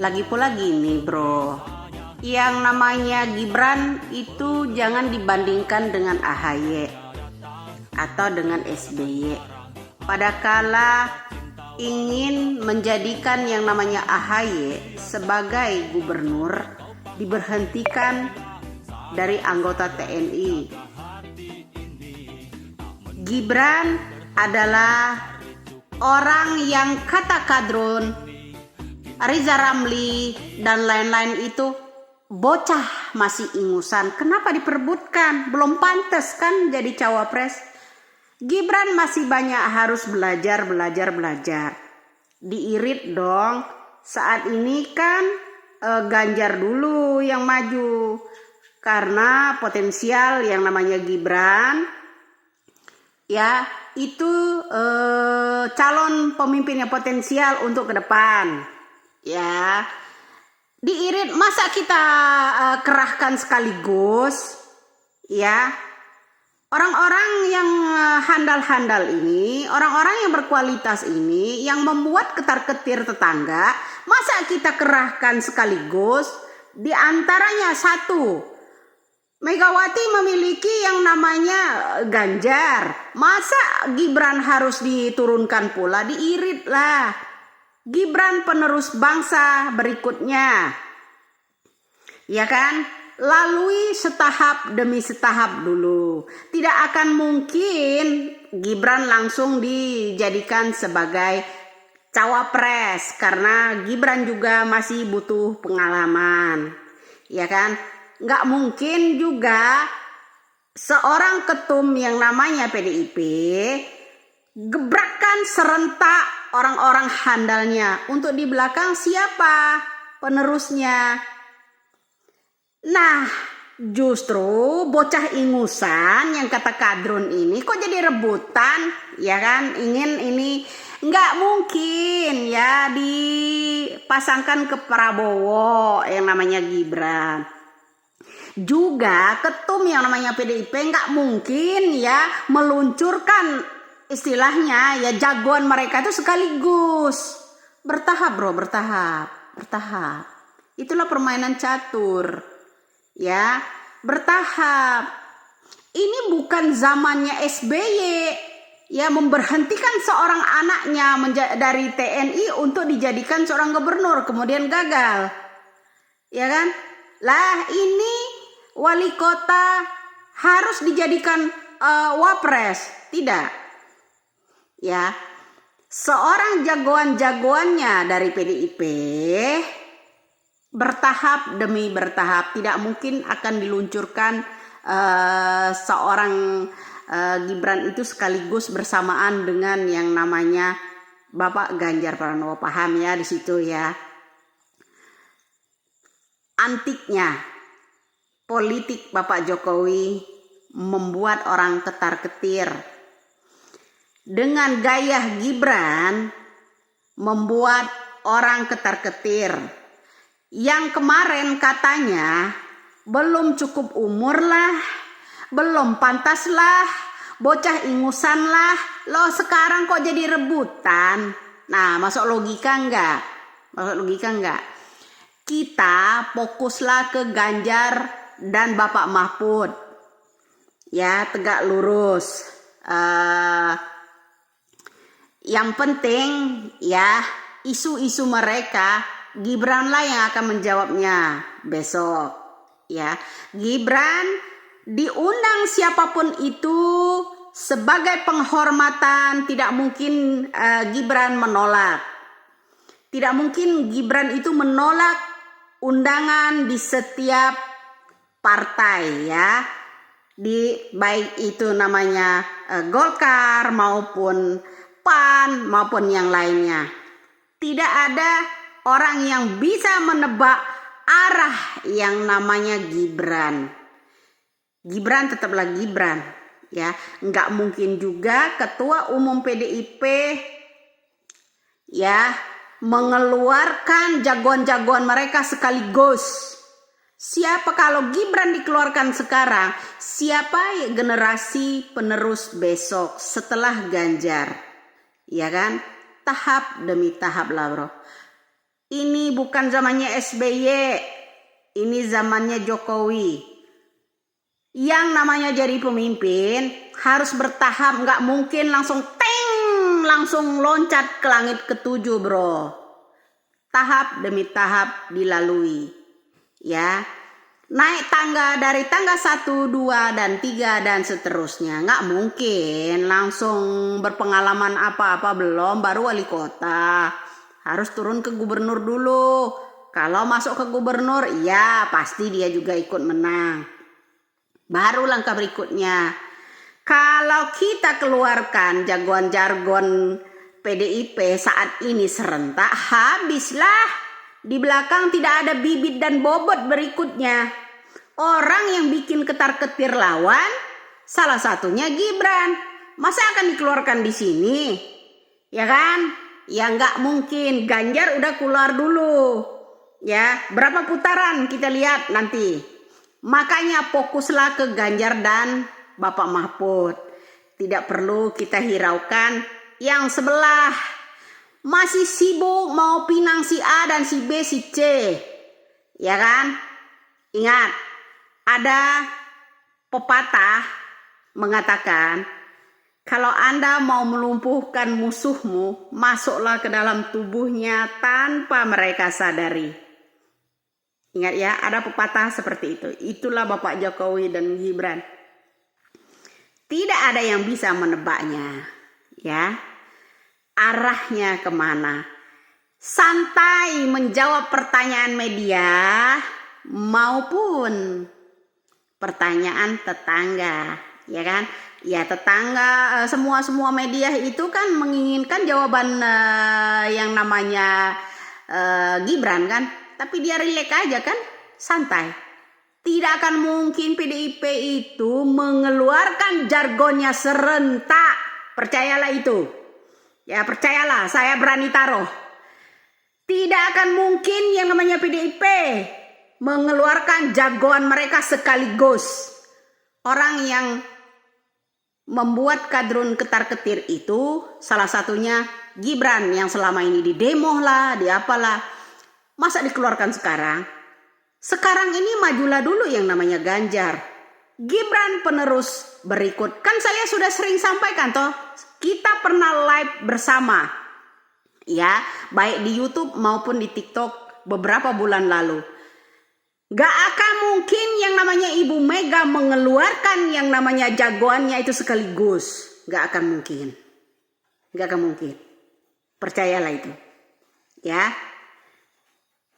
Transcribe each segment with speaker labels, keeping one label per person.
Speaker 1: Lagi pula gini bro, yang namanya Gibran itu jangan dibandingkan dengan AHY atau dengan SBY. Padakala ingin menjadikan yang namanya AHY sebagai gubernur, diberhentikan dari anggota TNI. Gibran adalah orang yang kata Kadrun, Riza Ramli dan lain-lain itu bocah masih ingusan. Kenapa diperebutkan? Belum pantas kan jadi cawapres. Gibran masih banyak harus belajar. Diirit dong. Saat ini kan Ganjar dulu yang maju. Karena potensial yang namanya Gibran ya itu calon pemimpin yang potensial untuk ke depan. Ya, diirit masa kita kerahkan sekaligus ya. Orang-orang yang handal-handal ini, orang-orang yang berkualitas ini, yang membuat ketar-ketir tetangga, masa kita kerahkan sekaligus? Di antaranya satu, Megawati memiliki yang namanya Ganjar. Masa Gibran harus diturunkan pula? Diirit lah. Gibran penerus bangsa berikutnya. Ya kan? Lalui setahap demi setahap dulu. Tidak akan mungkin Gibran langsung dijadikan sebagai cawapres. Karena Gibran juga masih butuh pengalaman. Ya kan? Nggak mungkin juga seorang ketum yang namanya PDIP gebrakan serentak orang-orang handalnya. Untuk di belakang siapa penerusnya? Nah, justru bocah ingusan yang kata Kadrun ini kok jadi rebutan, ya kan? Ingin ini nggak mungkin ya dipasangkan ke Prabowo yang namanya Gibran. Juga ketum yang namanya PDIP nggak mungkin ya meluncurkan istilahnya ya jagoan mereka itu sekaligus. Bertahap bro, bertahap. Itulah permainan catur. Ya, bertahap. Ini bukan zamannya SBY ya memberhentikan seorang anaknya dari TNI untuk dijadikan seorang gubernur kemudian gagal. Ya kan? Lah ini wali kota harus dijadikan wapres. Tidak. Ya, seorang jagoannya dari PDIP bertahap demi bertahap. Tidak mungkin akan diluncurkan seorang Gibran itu sekaligus bersamaan dengan yang namanya Bapak Ganjar Pranowo. Paham ya di situ ya. Antiknya politik Bapak Jokowi membuat orang ketar-ketir. Dengan gaya Gibran membuat orang ketar-ketir. Yang kemarin katanya belum cukup umur lah, belum pantas lah, bocah ingusan lah, lo sekarang kok jadi rebutan. Nah, masuk logika enggak? Kita fokuslah ke Ganjar dan Bapak Mahfud. Ya, tegak lurus. Yang penting ya isu-isu mereka Gibranlah yang akan menjawabnya besok ya. Gibran diundang siapapun itu sebagai penghormatan, tidak mungkin Gibran menolak. Tidak mungkin Gibran itu menolak undangan di setiap partai ya. Baik itu namanya Golkar maupun PAN maupun yang lainnya. Tidak ada orang yang bisa menebak arah yang namanya Gibran. Gibran tetaplah Gibran ya. Nggak mungkin juga ketua umum PDIP ya mengeluarkan jagoan-jagoan mereka sekaligus. Siapa kalau Gibran dikeluarkan sekarang, siapa generasi penerus besok setelah Ganjar? Ya kan? Tahap demi tahap lah bro. Ini bukan zamannya SBY, ini zamannya Jokowi. Yang namanya jadi pemimpin harus bertahap, nggak mungkin langsung langsung loncat ke langit ketujuh, bro. Tahap demi tahap dilalui, ya. Naik tangga dari tangga 1, 2, dan 3 dan seterusnya. Nggak mungkin langsung berpengalaman apa-apa belum baru wali kota. Harus turun ke gubernur dulu. Kalau masuk ke gubernur, ya pasti dia juga ikut menang. Baru langkah berikutnya. Kalau kita keluarkan jargon PDIP saat ini serentak, habislah. Di belakang tidak ada bibit dan bobot berikutnya. Orang yang bikin ketar-ketir lawan, salah satunya Gibran. Masa akan dikeluarkan di sini? Ya kan? Ya nggak mungkin. Ganjar udah keluar dulu. Ya, berapa putaran kita lihat nanti. Makanya fokuslah ke Ganjar dan Bapak Mahfud. Tidak perlu kita hiraukan yang sebelah. Masih sibuk mau pinang si A dan si B si C. Ya kan? Ingat, ada pepatah mengatakan, kalau Anda mau melumpuhkan musuhmu, masuklah ke dalam tubuhnya tanpa mereka sadari. Ingat ya, ada pepatah seperti itu. Itulah Bapak Jokowi dan Gibran. Tidak ada yang bisa menebaknya, ya. Arahnya kemana? Santai menjawab pertanyaan media maupun pertanyaan tetangga, ya kan? Ya tetangga, semua media itu kan menginginkan jawaban yang namanya Gibran kan, tapi dia rileks aja kan, santai. Tidak akan mungkin PDIP itu mengeluarkan jargonnya serentak, percayalah itu. Ya percayalah, saya berani taruh. Tidak akan mungkin yang namanya PDIP mengeluarkan jagoan mereka sekaligus. Orang yang membuat kadrun ketar-ketir itu salah satunya Gibran yang selama ini di demo lah, di apalah. Masa dikeluarkan sekarang? Sekarang ini majulah dulu yang namanya Ganjar. Gibran penerus berikut. Kan saya sudah sering sampaikan toh. Kita pernah live bersama, ya, baik di YouTube maupun di TikTok beberapa bulan lalu. Gak akan mungkin yang namanya Ibu Mega mengeluarkan yang namanya jagoannya itu sekaligus. Gak akan mungkin. Gak akan mungkin. Percayalah itu. Ya.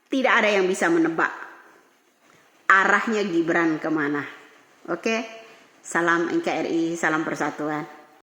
Speaker 1: Tidak ada yang bisa menebak arahnya Gibran kemana. Oke. Salam NKRI, salam persatuan.